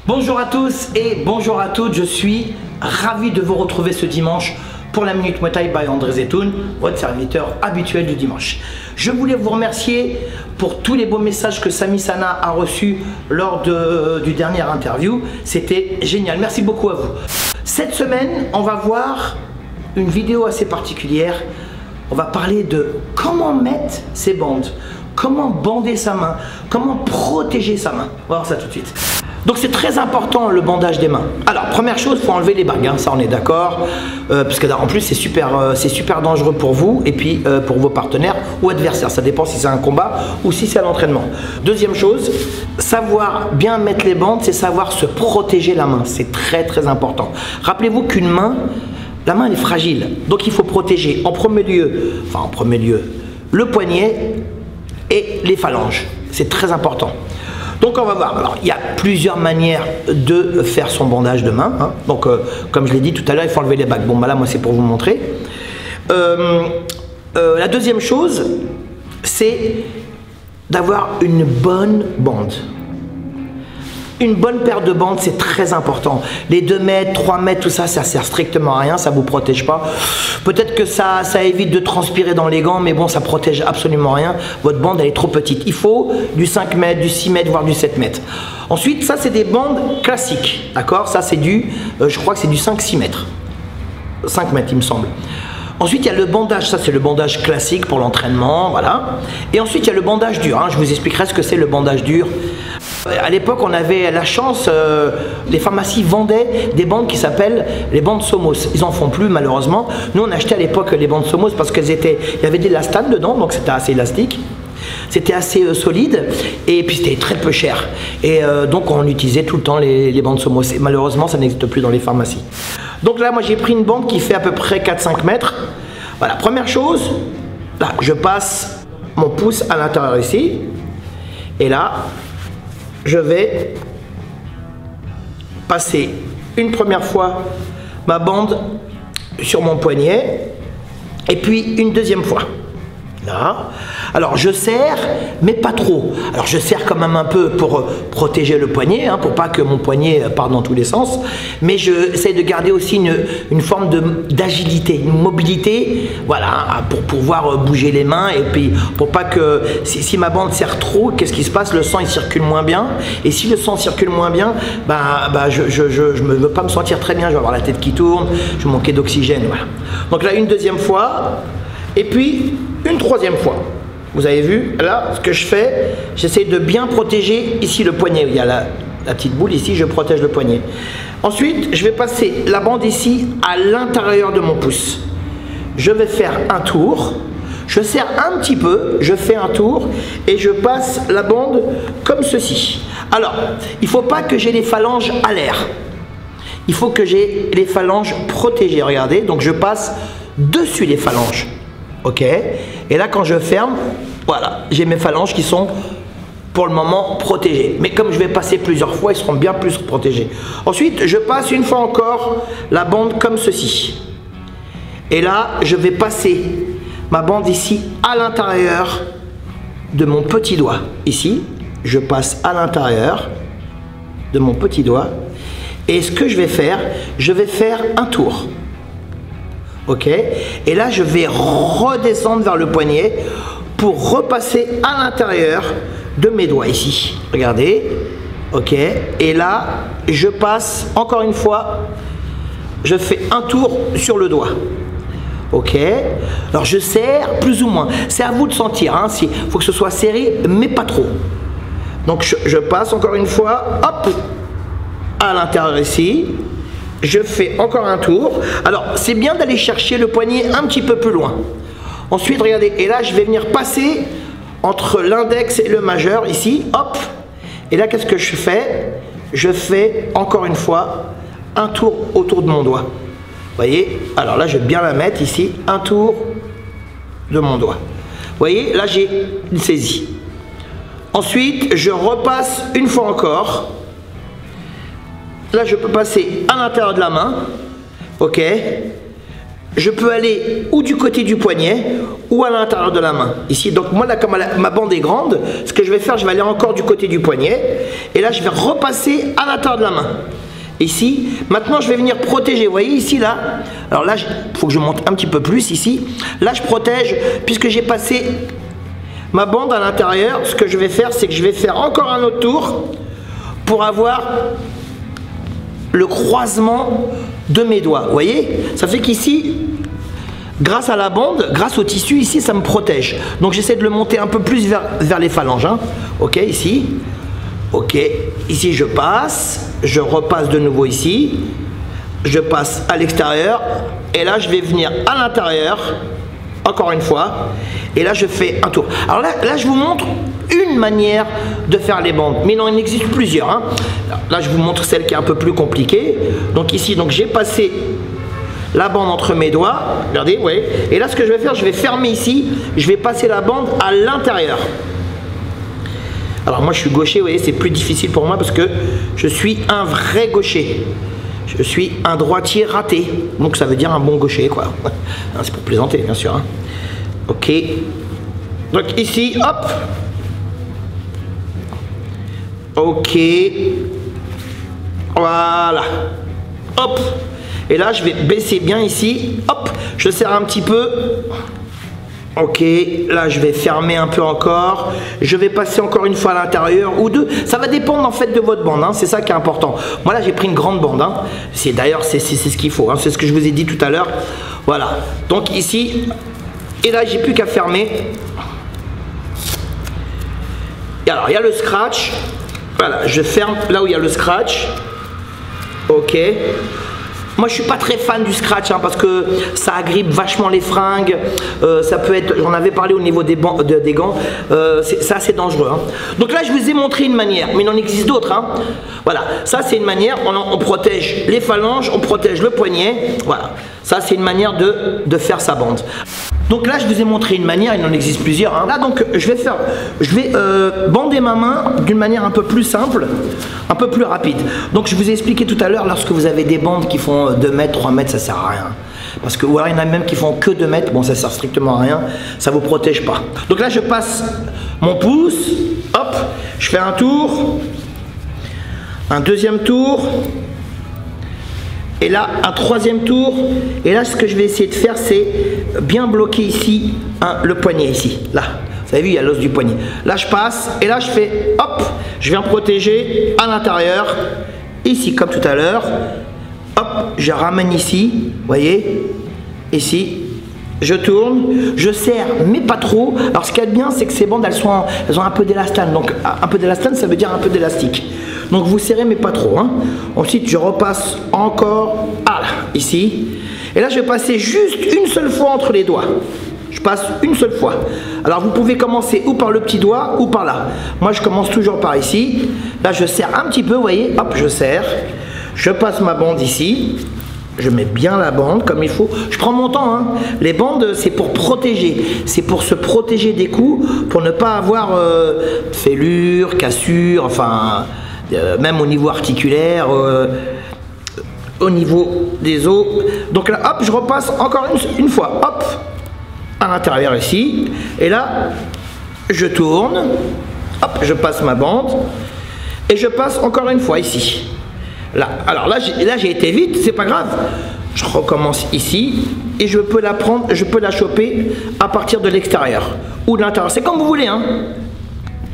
Bonjour à tous et bonjour à toutes, je suis ravi de vous retrouver ce dimanche pour la Minute Muay Thai by André Zetoun, votre serviteur habituel du dimanche. Je voulais vous remercier pour tous les beaux messages que Sami Sana a reçus lors du dernier interview. C'était génial, merci beaucoup à vous. Cette semaine, on va voir une vidéo assez particulière. On va parler de comment mettre ses bandes, comment bander sa main, comment protéger sa main. On va voir ça tout de suite. Donc c'est très important le bandage des mains. Alors première chose, il faut enlever les bagues, hein, ça on est d'accord, parce que en plus c'est super dangereux pour vous et puis pour vos partenaires ou adversaires, ça dépend si c'est un combat ou si c'est à l'entraînement. Deuxième chose, savoir bien mettre les bandes, c'est savoir se protéger la main, c'est très important. Rappelez-vous qu'une main, la main elle est fragile, donc il faut protéger en premier lieu, le poignet et les phalanges, c'est très important. Donc on va voir, alors il y a plusieurs manières de faire son bandage de main, hein. Donc comme je l'ai dit tout à l'heure, il faut enlever les bagues. Bon bah là moi c'est pour vous montrer. La deuxième chose, c'est d'avoir une bonne bande. Une bonne paire de bandes, c'est très important. Les 2 mètres, 3 mètres, tout ça, ça sert strictement à rien, ça ne vous protège pas. Peut-être que ça évite de transpirer dans les gants, mais bon, ça protège absolument rien. Votre bande, elle est trop petite. Il faut du 5 mètres, du 6 mètres, voire du 7 mètres. Ensuite, ça, c'est des bandes classiques, d'accord? Ça, c'est du, je crois que c'est du 5-6 mètres. 5 mètres, il me semble. Ensuite, il y a le bandage, ça c'est le bandage classique pour l'entraînement, voilà. Et ensuite, il y a le bandage dur, hein. Je vous expliquerai ce que c'est le bandage dur. À l'époque, on avait la chance, les pharmacies vendaient des bandes qui s'appellent les bandes Somos. Ils en font plus malheureusement. Nous, on achetait à l'époque les bandes Somos parce qu'il y avait de l'élastane dedans, donc c'était assez élastique. C'était assez solide et puis c'était très peu cher. Et donc, on utilisait tout le temps les bandes Somos. Et malheureusement, ça n'existe plus dans les pharmacies. Donc là, moi, j'ai pris une bande qui fait à peu près 4-5 mètres. Voilà, première chose, là, je passe mon pouce à l'intérieur ici. Et là, je vais passer une première fois ma bande sur mon poignet. Et puis une deuxième fois. Là. Alors je serre, mais pas trop. Alors je serre quand même un peu pour protéger le poignet, hein, pour pas que mon poignet parte dans tous les sens. Mais j'essaie de garder aussi une forme d'agilité, une mobilité, voilà, pour pouvoir bouger les mains. Et puis pour pas que, si ma bande serre trop, qu'est-ce qui se passe? Le sang il circule moins bien. Et si le sang circule moins bien, je ne veux pas me sentir très bien. Je vais avoir la tête qui tourne, je vais manquer d'oxygène. Voilà. Donc là une deuxième fois, et puis une troisième fois. Vous avez vu, là, ce que je fais, j'essaie de bien protéger ici le poignet. Il y a la petite boule ici, je protège le poignet. Ensuite, je vais passer la bande ici à l'intérieur de mon pouce. Je vais faire un tour. Je serre un petit peu, je fais un tour et je passe la bande comme ceci. Alors, il ne faut pas que j'ai les phalanges à l'air. Il faut que j'ai les phalanges protégées. Regardez, donc je passe dessus les phalanges. Ok, et là quand je ferme, voilà, j'ai mes phalanges qui sont pour le moment protégées. Mais comme je vais passer plusieurs fois, ils seront bien plus protégés. Ensuite, je passe une fois encore la bande comme ceci. Et là, je vais passer ma bande ici à l'intérieur de mon petit doigt. Ici, je passe à l'intérieur de mon petit doigt. Et ce que je vais faire un tour. Ok, et là je vais redescendre vers le poignet pour repasser à l'intérieur de mes doigts ici. Regardez, ok, et là je passe encore une fois, je fais un tour sur le doigt. Ok, alors je serre plus ou moins, c'est à vous de sentir, hein, il faut que ce soit serré mais pas trop. Donc je passe encore une fois, hop, à l'intérieur ici. Je fais encore un tour. Alors, c'est bien d'aller chercher le poignet un petit peu plus loin. Ensuite, regardez, et là, je vais venir passer entre l'index et le majeur, ici, hop. Et là, qu'est-ce que je fais? Je fais encore une fois un tour autour de mon doigt. Vous voyez? Alors là, je vais bien la mettre ici, un tour de mon doigt. Vous voyez? Là, j'ai une saisie. Ensuite, je repasse une fois encore. Là, je peux passer à l'intérieur de la main. Ok. je peux aller ou du côté du poignet ou à l'intérieur de la main. Ici, donc moi là, comme ma bande est grande, ce que je vais faire, je vais aller encore du côté du poignet. Et là, je vais repasser à l'intérieur de la main. Ici, maintenant je vais venir protéger, vous voyez ici là, alors là il faut que je monte un petit peu plus ici, là je protège puisque j'ai passé ma bande à l'intérieur. Ce que je vais faire, c'est que je vais faire encore un autre tour pour avoir le croisement de mes doigts, vous voyez, ça fait qu'ici, grâce à la bande, grâce au tissu ici, ça me protège, donc j'essaie de le monter un peu plus vers les phalanges, hein. Ok, ici. Ok, ici je passe, je repasse de nouveau ici, je passe à l'extérieur, et là je vais venir à l'intérieur, encore une fois, et là je fais un tour. Alors là je vous montre une manière de faire les bandes, mais il en existe plusieurs, hein. Là je vous montre celle qui est un peu plus compliquée. Donc ici, donc j'ai passé la bande entre mes doigts, regardez, vous voyez, et là ce que je vais faire, je vais fermer ici, je vais passer la bande à l'intérieur. Alors moi je suis gaucher, vous voyez, c'est plus difficile pour moi parce que je suis un vrai gaucher. Je suis un droitier raté, donc ça veut dire un bon gaucher, quoi. C'est pour plaisanter, bien sûr, hein. Ok. Donc ici, hop. Ok. Voilà. Hop. Et là je vais baisser bien ici. Hop. Je serre un petit peu. Ok, là je vais fermer un peu encore, je vais passer encore une fois à l'intérieur ou deux, ça va dépendre en fait de votre bande, hein. C'est ça qui est important. Moi là j'ai pris une grande bande, hein. D'ailleurs c'est ce qu'il faut, hein. C'est ce que je vous ai dit tout à l'heure. Voilà, donc ici, et là j'ai plus qu'à fermer. Et alors il y a le scratch, voilà, je ferme là où il y a le scratch. Ok. Moi je suis pas très fan du scratch, hein, parce que ça agrippe vachement les fringues, ça peut être, j'en avais parlé au niveau des gants, c'est assez dangereux, hein. Donc là je vous ai montré une manière, mais il en existe d'autres, hein. Voilà, ça c'est une manière, on protège les phalanges, on protège le poignet, voilà, ça c'est une manière de faire sa bande. Donc là je vous ai montré une manière, il en existe plusieurs, hein. Là donc je vais bander ma main d'une manière un peu plus simple, un peu plus rapide. Donc je vous ai expliqué tout à l'heure, lorsque vous avez des bandes qui font 2 mètres, 3 mètres, ça sert à rien. Parce que, ou alors il y en a même qui font que 2 mètres, bon ça sert strictement à rien, ça vous protège pas. Donc là je passe mon pouce, hop, je fais un tour, un deuxième tour, et là un troisième tour, et là ce que je vais essayer de faire c'est bien bloquer ici, hein, le poignet ici, là. Vous avez vu, il y a l'os du poignet. Là, je passe et là, je fais hop, je viens protéger à l'intérieur, ici comme tout à l'heure. Hop, je ramène ici, vous voyez, ici. Je tourne, je serre, mais pas trop. Alors, ce qu'il y a de bien, c'est que ces bandes, elles ont un peu d'élastane. Donc, un peu d'élastane, ça veut dire un peu d'élastique. Donc, vous serrez, mais pas trop, hein. Ensuite, je repasse encore, ah, là, ici. Et là, je vais passer juste une seule fois entre les doigts. Je passe une seule fois. Alors vous pouvez commencer ou par le petit doigt ou par là. Moi je commence toujours par ici. Là je serre un petit peu, vous voyez, hop, je serre. Je passe ma bande ici. Je mets bien la bande comme il faut. Je prends mon temps, hein. Les bandes c'est pour protéger. C'est pour se protéger des coups, pour ne pas avoir fêlure, cassure, enfin même au niveau articulaire, au niveau des os. Donc là hop, je repasse encore une fois. Hop, à l'intérieur ici, et là je tourne, hop, je passe ma bande et je passe encore une fois ici. Là, alors là j'ai été vite, c'est pas grave. Je recommence ici et je peux la prendre, je peux la choper à partir de l'extérieur ou de l'intérieur. C'est comme vous voulez, hein.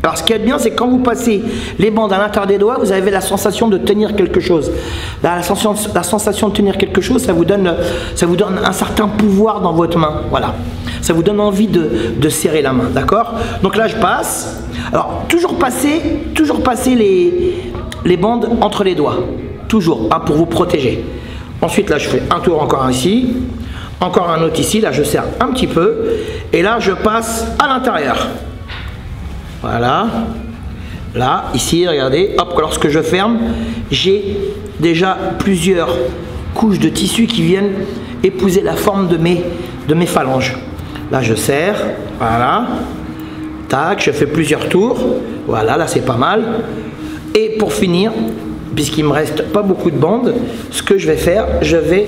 Alors ce qui est bien, c'est que quand vous passez les bandes à l'intérieur des doigts, vous avez la sensation de tenir quelque chose. Là, la sensation de tenir quelque chose, ça vous donne un certain pouvoir dans votre main. Voilà. Ça vous donne envie de serrer la main, d'accord? Donc là, je passe. Alors, toujours passer les bandes entre les doigts. Toujours, hein, pour vous protéger. Ensuite, là, je fais un tour encore ici. Encore un autre ici. Là, je serre un petit peu. Et là, je passe à l'intérieur. Voilà, là, ici, regardez, hop, lorsque je ferme, j'ai déjà plusieurs couches de tissu qui viennent épouser la forme de mes phalanges. Là, je serre, voilà, tac, je fais plusieurs tours, voilà, là, c'est pas mal. Et pour finir, puisqu'il me reste pas beaucoup de bandes, ce que je vais faire, je vais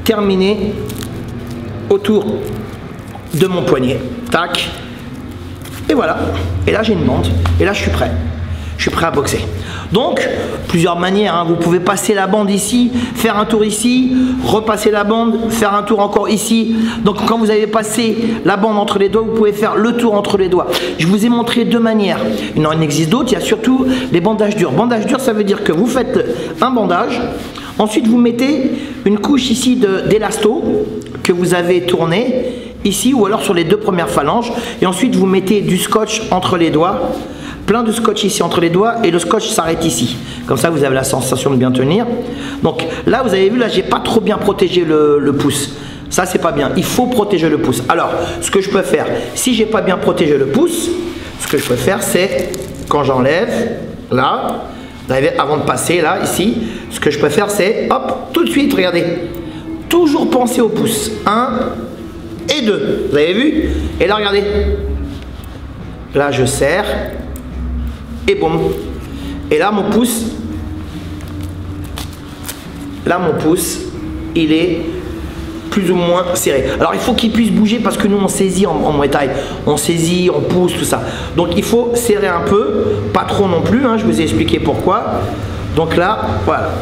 terminer autour de mon poignet. Tac. Et voilà. Et là, j'ai une bande. Et là, je suis prêt. Je suis prêt à boxer. Donc, plusieurs manières. Hein. Vous pouvez passer la bande ici, faire un tour ici, repasser la bande, faire un tour encore ici. Donc, quand vous avez passé la bande entre les doigts, vous pouvez faire le tour entre les doigts. Je vous ai montré deux manières. Il en existe d'autres. Il y a surtout les bandages durs. Bandage dur, ça veut dire que vous faites un bandage. Ensuite, vous mettez une couche ici d'élasto que vous avez tourné ici ou alors sur les deux premières phalanges. Et ensuite, vous mettez du scotch entre les doigts. Plein de scotch ici entre les doigts et le scotch s'arrête ici. Comme ça, vous avez la sensation de bien tenir. Donc là, vous avez vu, là, j'ai pas trop bien protégé le pouce. Ça, c'est pas bien. Il faut protéger le pouce. Alors, ce que je peux faire, si j'ai pas bien protégé le pouce, ce que je peux faire, c'est quand j'enlève, là, avant de passer, là, ici, ce que je peux faire, c'est, hop, tout de suite, regardez, toujours penser au pouce. 1 et 2. Vous avez vu? Et là, regardez. Là, je serre. Et boum. Et là, mon pouce, il est plus ou moins serré. Alors, il faut qu'il puisse bouger parce que nous, on saisit en Muay Thai. On saisit, on pousse, tout ça. Donc, il faut serrer un peu, pas trop non plus. Hein, je vous ai expliqué pourquoi. Donc là, voilà.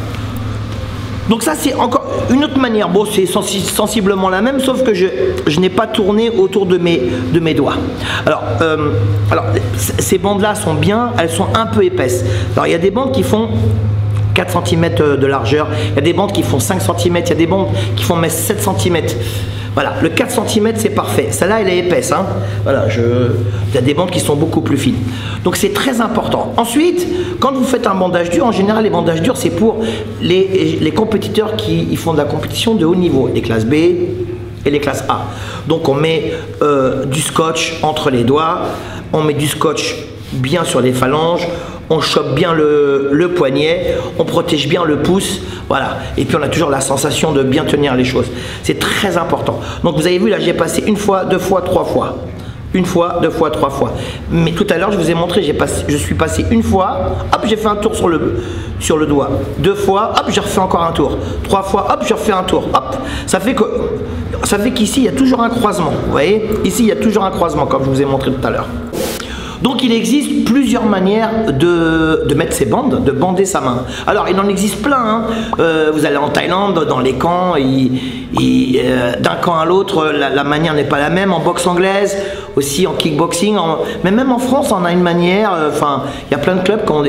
Donc ça, c'est encore une autre manière. Bon, c'est sensiblement la même, sauf que je n'ai pas tourné autour de mes doigts. Alors ces bandes-là sont bien, elles sont un peu épaisses. Alors, il y a des bandes qui font 4 cm de largeur, il y a des bandes qui font 5 cm, il y a des bandes qui font 7 cm. Voilà, le 4 cm, c'est parfait. Celle-là, elle est épaisse. Hein. Voilà, il y a des bandes qui sont beaucoup plus fines. Donc, c'est très important. Ensuite, quand vous faites un bandage dur, en général, les bandages durs, c'est pour les compétiteurs qui font de la compétition de haut niveau, les classes B et les classes A. Donc, on met du scotch entre les doigts, on met du scotch bien sur les phalanges, on chope bien le poignet, on protège bien le pouce, voilà. Et puis on a toujours la sensation de bien tenir les choses. C'est très important. Donc vous avez vu là, j'ai passé une fois, deux fois, trois fois. Une fois, deux fois, trois fois. Mais tout à l'heure, je vous ai montré, je suis passé une fois, hop, j'ai fait un tour sur le doigt. Deux fois, hop, j'ai refait encore un tour. Trois fois, hop, j'ai refait un tour. Hop. Ça fait qu'ici, il y a toujours un croisement. Vous voyez? Ici, il y a toujours un croisement, comme je vous ai montré tout à l'heure. Donc il existe plusieurs manières de mettre ses bandes, de bander sa main. Alors il en existe plein, hein. Vous allez en Thaïlande, dans les camps, d'un camp à l'autre, la manière n'est pas la même. En boxe anglaise, aussi en kickboxing, mais même en France on a une manière, enfin il y a plein de clubs qui ont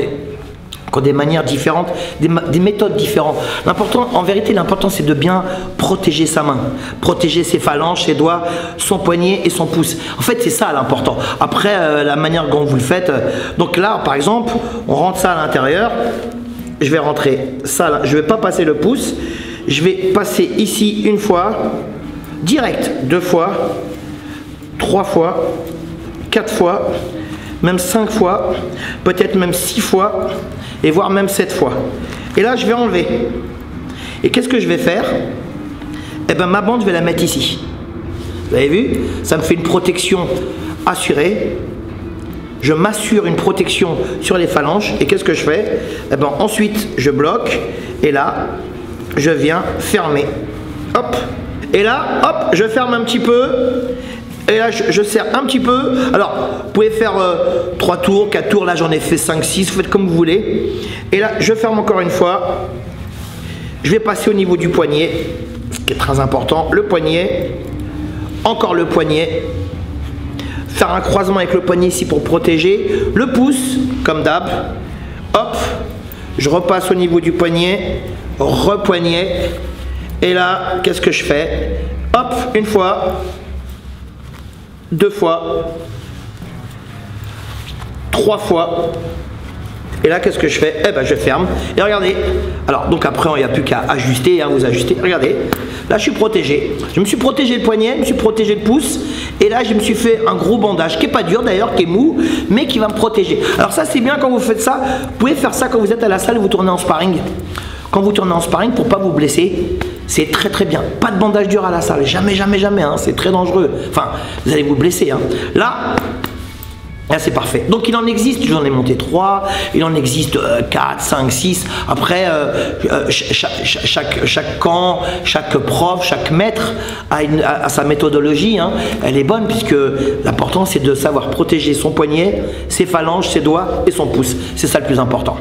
des manières différentes, des méthodes différentes. En vérité, l'important c'est de bien protéger sa main, protéger ses phalanges, ses doigts, son poignet et son pouce. En fait, c'est ça l'important. Après, la manière dont vous le faites. Donc là, par exemple, on rentre ça à l'intérieur. Je vais rentrer ça là. Je ne vais pas passer le pouce. Je vais passer ici une fois, direct, 2 fois, 3 fois, 4 fois, même 5 fois, peut-être même 6 fois, et voire même 7 fois. Et là, je vais enlever. Et qu'est-ce que je vais faire? Eh bien, ma bande, je vais la mettre ici. Vous avez vu? Ça me fait une protection assurée. Je m'assure une protection sur les phalanges. Et qu'est-ce que je fais? Eh bien, ensuite, je bloque. Et là, je viens fermer. Hop. Et là, hop, je ferme un petit peu. Et là, je serre un petit peu. Alors, vous pouvez faire 3 tours, 4 tours. Là, j'en ai fait 5, 6. Vous faites comme vous voulez. Et là, je ferme encore une fois. Je vais passer au niveau du poignet, ce qui est très important. Le poignet. Encore le poignet. Faire un croisement avec le poignet ici pour protéger. Le pouce, comme d'hab. Hop. Je repasse au niveau du poignet. Repoignet. Et là, qu'est-ce que je fais? Hop, une fois. 2 fois, 3 fois, et là qu'est-ce que je fais? Eh ben je ferme, et regardez, alors donc après il n'y a plus qu'à ajuster, hein, vous ajustez, regardez, là je suis protégé, je me suis protégé le poignet, je me suis protégé le pouce, et là je me suis fait un gros bandage, qui n'est pas dur d'ailleurs, qui est mou, mais qui va me protéger. Alors ça c'est bien quand vous faites ça, vous pouvez faire ça quand vous êtes à la salle et vous tournez en sparring. Quand vous tournez en sparring, pour ne pas vous blesser, c'est très très bien. Pas de bandage dur à la salle, jamais, jamais, jamais, hein. C'est très dangereux. Enfin, vous allez vous blesser. Hein. Là, Là c'est parfait. Donc il en existe, j'en ai monté 3, il en existe 4, 5, 6. Après, chaque camp, chaque prof, chaque maître a sa méthodologie. Hein. Elle est bonne puisque l'important c'est de savoir protéger son poignet, ses phalanges, ses doigts et son pouce. C'est ça le plus important.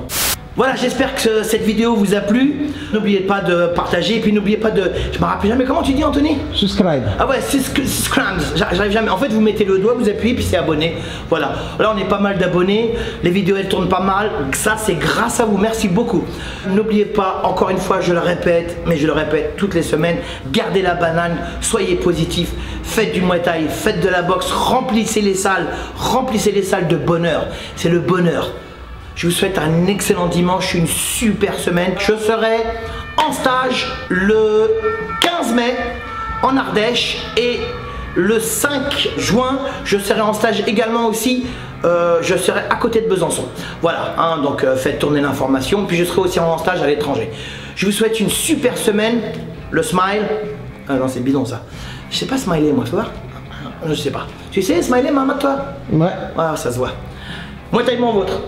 Voilà, j'espère que cette vidéo vous a plu. N'oubliez pas de partager et puis n'oubliez pas de... Je me rappelle jamais, comment tu dis Anthony? Subscribe. Ah ouais, subscribe, j'arrive jamais. En fait, vous mettez le doigt, vous appuyez puis c'est abonné. Voilà, là on est pas mal d'abonnés, les vidéos elles tournent pas mal. Ça c'est grâce à vous, merci beaucoup. N'oubliez pas, encore une fois, je le répète, mais je le répète toutes les semaines, gardez la banane, soyez positif, faites du Muay Thai, faites de la boxe, remplissez les salles de bonheur. C'est le bonheur. Je vous souhaite un excellent dimanche, une super semaine. Je serai en stage le 15 mai en Ardèche et le 5 juin, je serai en stage également aussi. Je serai à côté de Besançon. Voilà, hein, donc faites tourner l'information. Puis je serai aussi en stage à l'étranger. Je vous souhaite une super semaine. Le smile. Ah non, c'est bidon ça. Je sais pas smiler moi, tu vois. Je sais pas. Tu sais smiler, maman, toi? Ouais. Ah, ça se voit. Moi, taille mon vôtre.